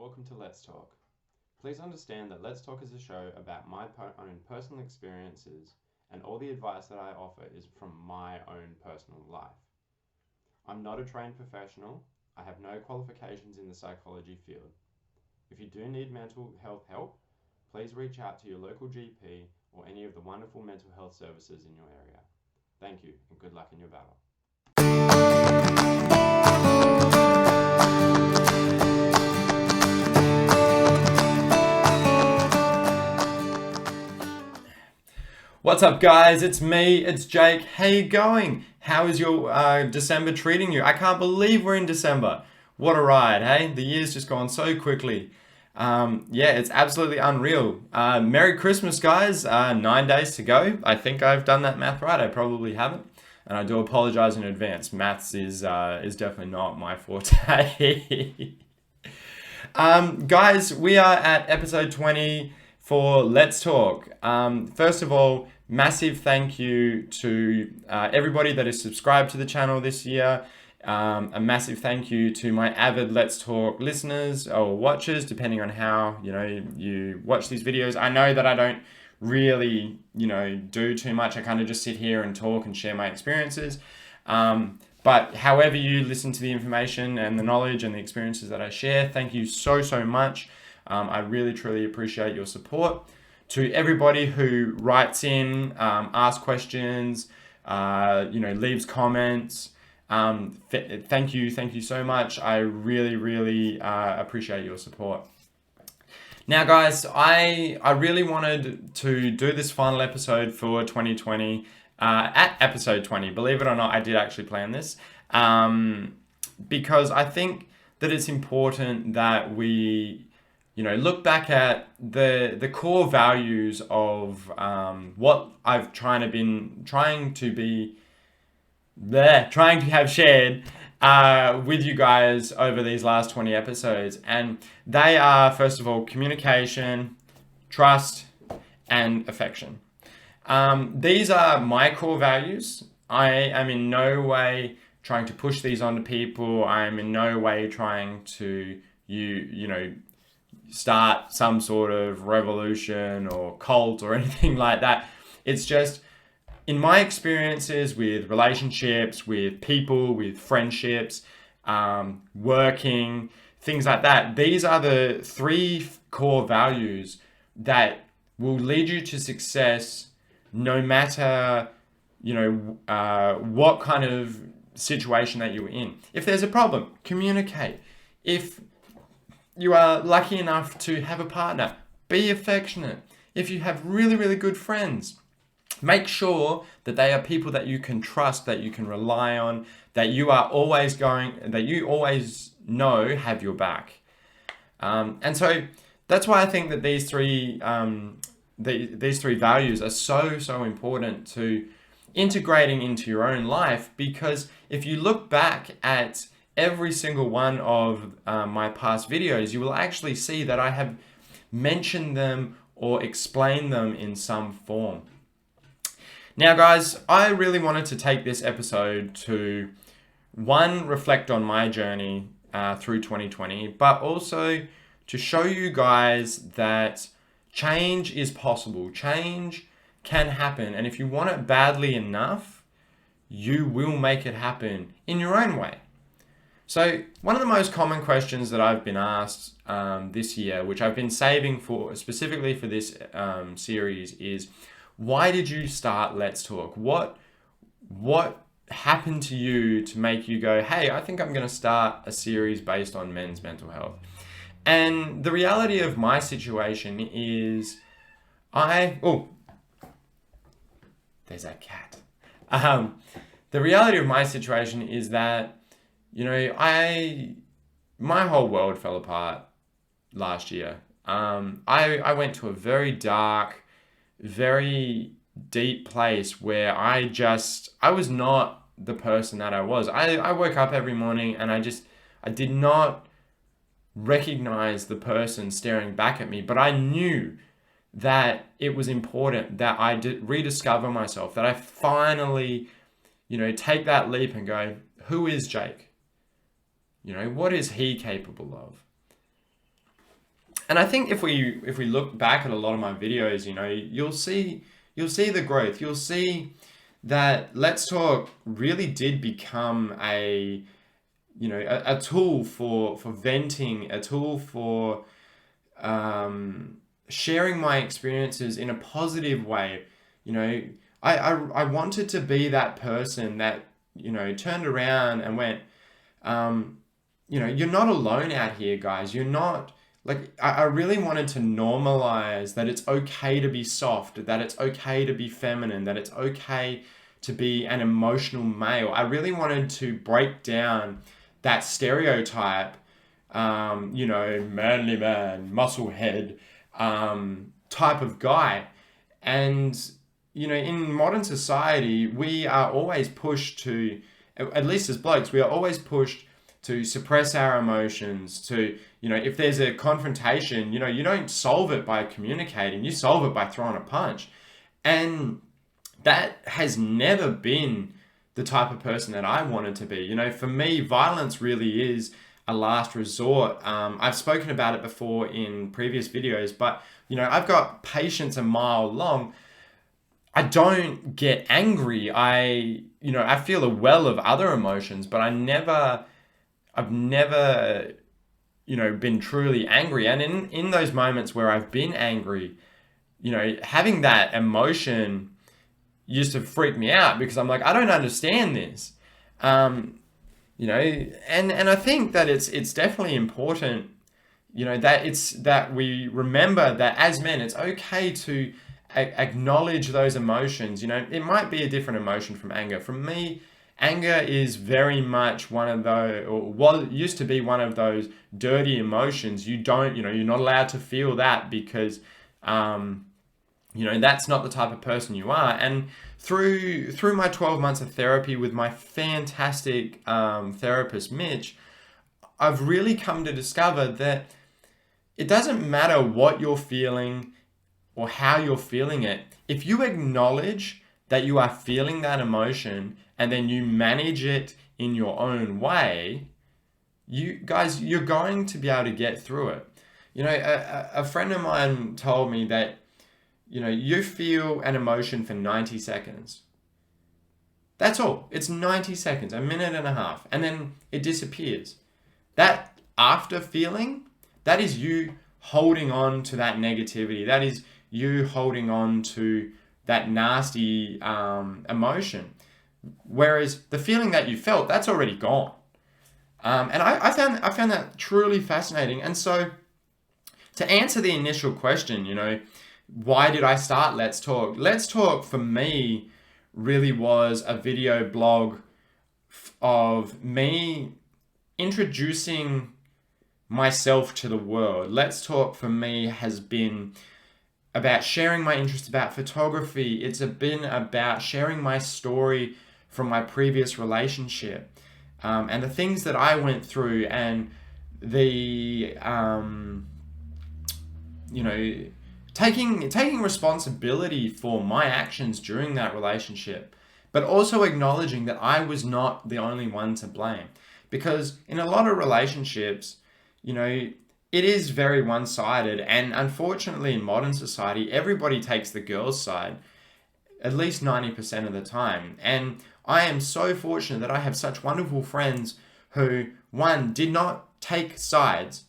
welcome to Let's Talk. Please understand that Let's Talk is a show about my own personal experiences, and all the advice that I offer is from my own personal life. I'm not a trained professional. I have no qualifications in the psychology field. If you do need mental health help, please reach out to your local GP or any of the wonderful mental health services in your area. Thank you, and good luck in your battle. What's up, guys? It's me, it's Jake. How you going? How is your December treating you? I can't believe we're in December. What a ride, hey? The year's just gone so quickly. It's absolutely unreal. Merry Christmas, guys. 9 days to go. I think I've done that math right. I probably haven't. And I do apologize in advance. Maths is definitely not my forte. Guys, we are at episode 20 for Let's Talk. First of all, massive thank you to everybody that is subscribed to the channel this year. A massive thank you to my avid Let's Talk listeners or watchers, depending on how you watch these videos. I know that I don't really do too much. I kind of just sit here and talk and share my experiences. But however you listen to the information and the knowledge and the experiences that I share, thank you so much. I really truly appreciate your support. To everybody who writes in, asks questions, leaves comments, thank you so much. I really appreciate your support. Now, guys, I really wanted to do this final episode for 2020 at episode 20. Believe it or not, I did actually plan this because I think that it's important that we look back at the core values of what I've trying to have shared with you guys over these last 20 episodes. And they are, first of all, communication, trust, and affection. These are my core values. I am in no way trying to push these onto people. I am in no way trying to start some sort of revolution or cult or anything like that. It's just, in my experiences with relationships, with people, with friendships, working, things like that, these are the three core values that will lead you to success no matter what kind of situation that you're in. If there's a problem, communicate. If you are lucky enough to have a partner, be affectionate. If you have really good friends, make sure that they are people that you can trust, that you can rely on, that you always know have your back. And so that's why I think that these three values are so important to integrating into your own life, because if you look back at every single one of my past videos, you will actually see that I have mentioned them or explained them in some form. Now, guys, I really wanted to take this episode to, one, reflect on my journey through 2020, but also to show you guys that change is possible. Change can happen. And if you want it badly enough, you will make it happen in your own way. So one of the most common questions that I've been asked this year, which I've been saving for specifically for this series, is, why did you start Let's Talk? What happened to you to make you go, hey, I think I'm going to start a series based on men's mental health? And the reality of my situation is there's that cat. The reality of my situation is that my whole world fell apart last year. I went to a very dark, very deep place where I was not the person that I was. I woke up every morning and I did not recognize the person staring back at me, but I knew that it was important that I rediscover myself, that I finally, take that leap and go, who is Jake? What is he capable of? And I think if we look back at a lot of my videos, you'll see the growth. You'll see that Let's Talk really did become a tool for venting, a tool for sharing my experiences in a positive way. You know, I wanted to be that person that, turned around and went, you're not alone out here, guys. You're not, like, I really wanted to normalize that it's okay to be soft, that it's okay to be feminine, that it's okay to be an emotional male. I really wanted to break down that stereotype, manly man, muscle head, type of guy. And, in modern society, we are always pushed to, at least as blokes, we are always pushed to suppress our emotions, to, if there's a confrontation, you don't solve it by communicating, you solve it by throwing a punch. And that has never been the type of person that I wanted to be. For me, violence really is a last resort. I've spoken about it before in previous videos, but, I've got patience a mile long. I don't get angry. I feel a well of other emotions, but I've never, been truly angry. And in those moments where I've been angry, having that emotion used to freak me out because I'm like, I don't understand this. And I think that it's definitely important, that we remember that as men, it's okay to acknowledge those emotions. It might be a different emotion from anger. For me, anger is very much one of those, or what used to be one of those dirty emotions. You're not allowed to feel that because, that's not the type of person you are. And through my 12 months of therapy with my fantastic therapist, Mitch, I've really come to discover that it doesn't matter what you're feeling or how you're feeling it. If you acknowledge that you are feeling that emotion and then you manage it in your own way, you're going to be able to get through it. A friend of mine told me that, you feel an emotion for 90 seconds. That's all. It's 90 seconds, a minute and a half, and then it disappears. That after feeling, that is you holding on to that negativity. That is you holding on to that nasty emotion. Whereas the feeling that you felt, that's already gone. And I found that truly fascinating. And so to answer the initial question, why did I start Let's Talk? Let's Talk for me really was a video blog of me introducing myself to the world. Let's Talk for me has been about sharing my interest about photography. It's been about sharing my story from my previous relationship, and the things that I went through, and the taking responsibility for my actions during that relationship, but also acknowledging that I was not the only one to blame. Because in a lot of relationships, it is very one-sided, and unfortunately in modern society, everybody takes the girl's side at least 90% of the time. And I am so fortunate that I have such wonderful friends who, one, did not take sides,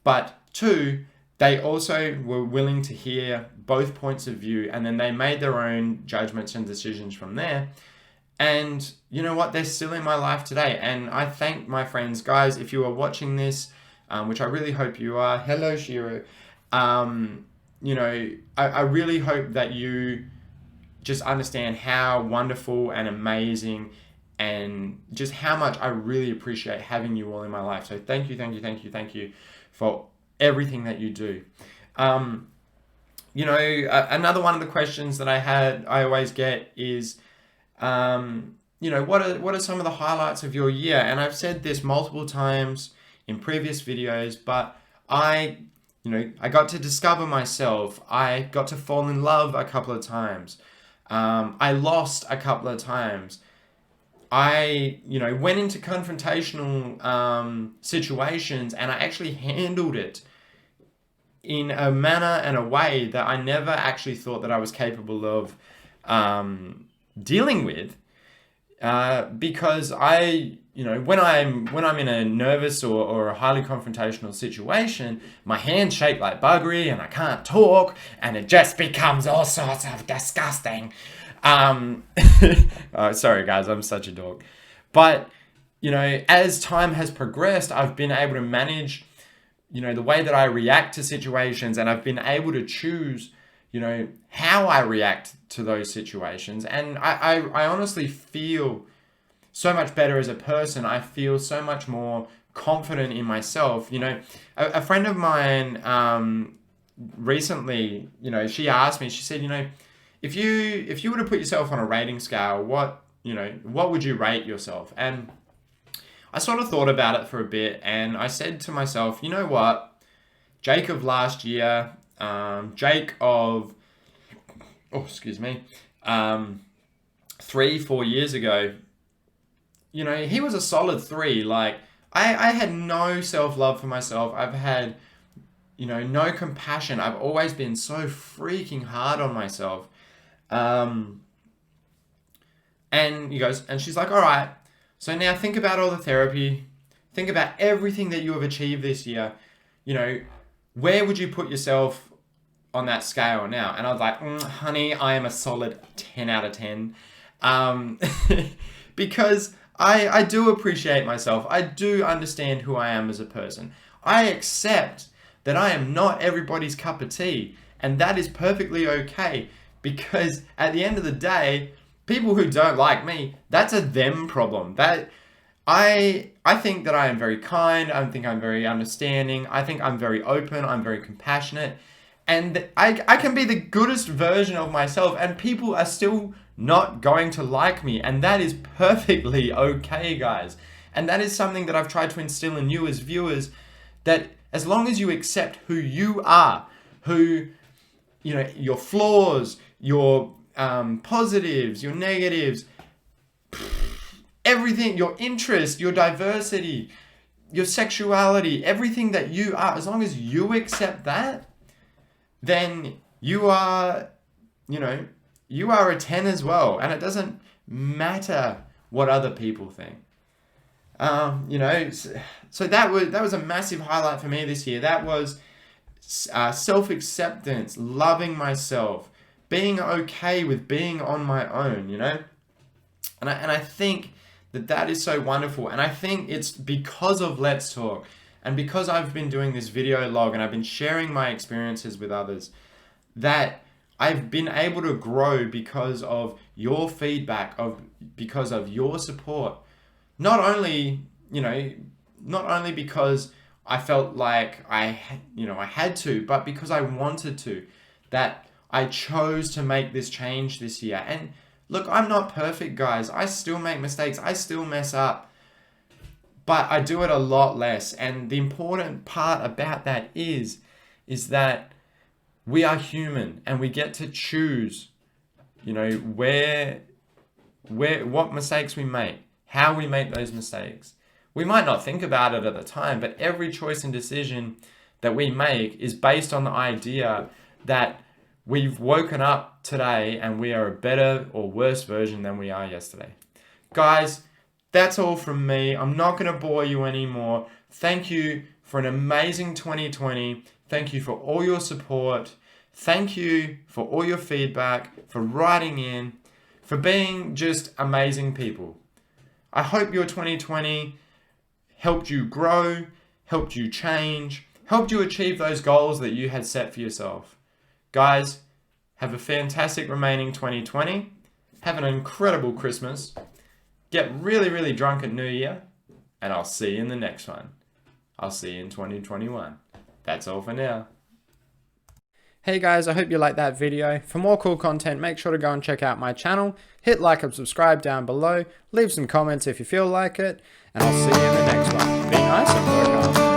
but two, they also were willing to hear both points of view, and then they made their own judgments and decisions from there. And you know what? They're still in my life today. And I thank my friends. Guys, if you are watching this, which I really hope you are, hello, Shiro. I really hope that you just understand how wonderful and amazing and just how much I really appreciate having you all in my life. So thank you for everything that you do. Another one of the questions that I always get is, what are some of the highlights of your year? And I've said this multiple times in previous videos, but I got to discover myself. I got to fall in love a couple of times. I lost a couple of times. I, went into confrontational situations, and I actually handled it in a manner and a way that I never actually thought that I was capable of dealing with, because when I'm in a nervous or a highly confrontational situation, my hands shake like buggery and I can't talk, and it just becomes all sorts of disgusting. Sorry guys, I'm such a dog. But as time has progressed, I've been able to manage the way that I react to situations, and I've been able to choose how I react to those situations. And I honestly feel so much better as a person. I feel so much more confident in myself. A friend of mine recently, she asked me, she said, if you were to put yourself on a rating scale, what would you rate yourself? And I sort of thought about it for a bit, and I said to myself, you know what, Jake of last year, Jake of, 3-4 years ago, he was a solid 3. Like, I had no self-love for myself. I've had, no compassion. I've always been so freaking hard on myself. And he goes, and she's like, all right, so now think about all the therapy, think about everything that you have achieved this year. Where would you put yourself on that scale now? And I was like, honey, I am a solid 10 out of 10. Because I do appreciate myself. I do understand who I am as a person. I accept that I am not everybody's cup of tea, and that is perfectly okay, because at the end of the day, people who don't like me, that's a them problem. That I think that I am very kind. I think I'm very understanding. I think I'm very open. I'm very compassionate. And I can be the goodest version of myself, and people are still not going to like me. And that is perfectly okay, guys. And that is something that I've tried to instill in you as viewers, that as long as you accept who you are, your flaws, your positives, your negatives, everything, your interest, your diversity, your sexuality, everything that you are, as long as you accept that, then you are a 10 as well. And it doesn't matter what other people think. So that was a massive highlight for me this year. That was self-acceptance, loving myself, being okay with being on my own, And I think that is so wonderful. And I think it's because of Let's Talk, and because I've been doing this video log and I've been sharing my experiences with others, that I've been able to grow because of your feedback, because of your support. Not only because I felt like I had to, but because I wanted to, that I chose to make this change this year. And look, I'm not perfect, guys. I still make mistakes. I still mess up. But I do it a lot less. And the important part about that is that we are human, and we get to choose, what mistakes we make, how we make those mistakes. We might not think about it at the time, but every choice and decision that we make is based on the idea that we've woken up today and we are a better or worse version than we are yesterday. Guys, that's all from me. I'm not going to bore you anymore. Thank you for an amazing 2020. Thank you for all your support. Thank you for all your feedback, for writing in, for being just amazing people. I hope your 2020 helped you grow, helped you change, helped you achieve those goals that you had set for yourself. Guys, have a fantastic remaining 2020. Have an incredible Christmas. Get really, really drunk at New Year. And I'll see you in the next one. I'll see you in 2021. That's all for now. Hey guys, I hope you liked that video. For more cool content, make sure to go and check out my channel. Hit like and subscribe down below. Leave some comments if you feel like it. And I'll see you in the next one. Be nice and work hard.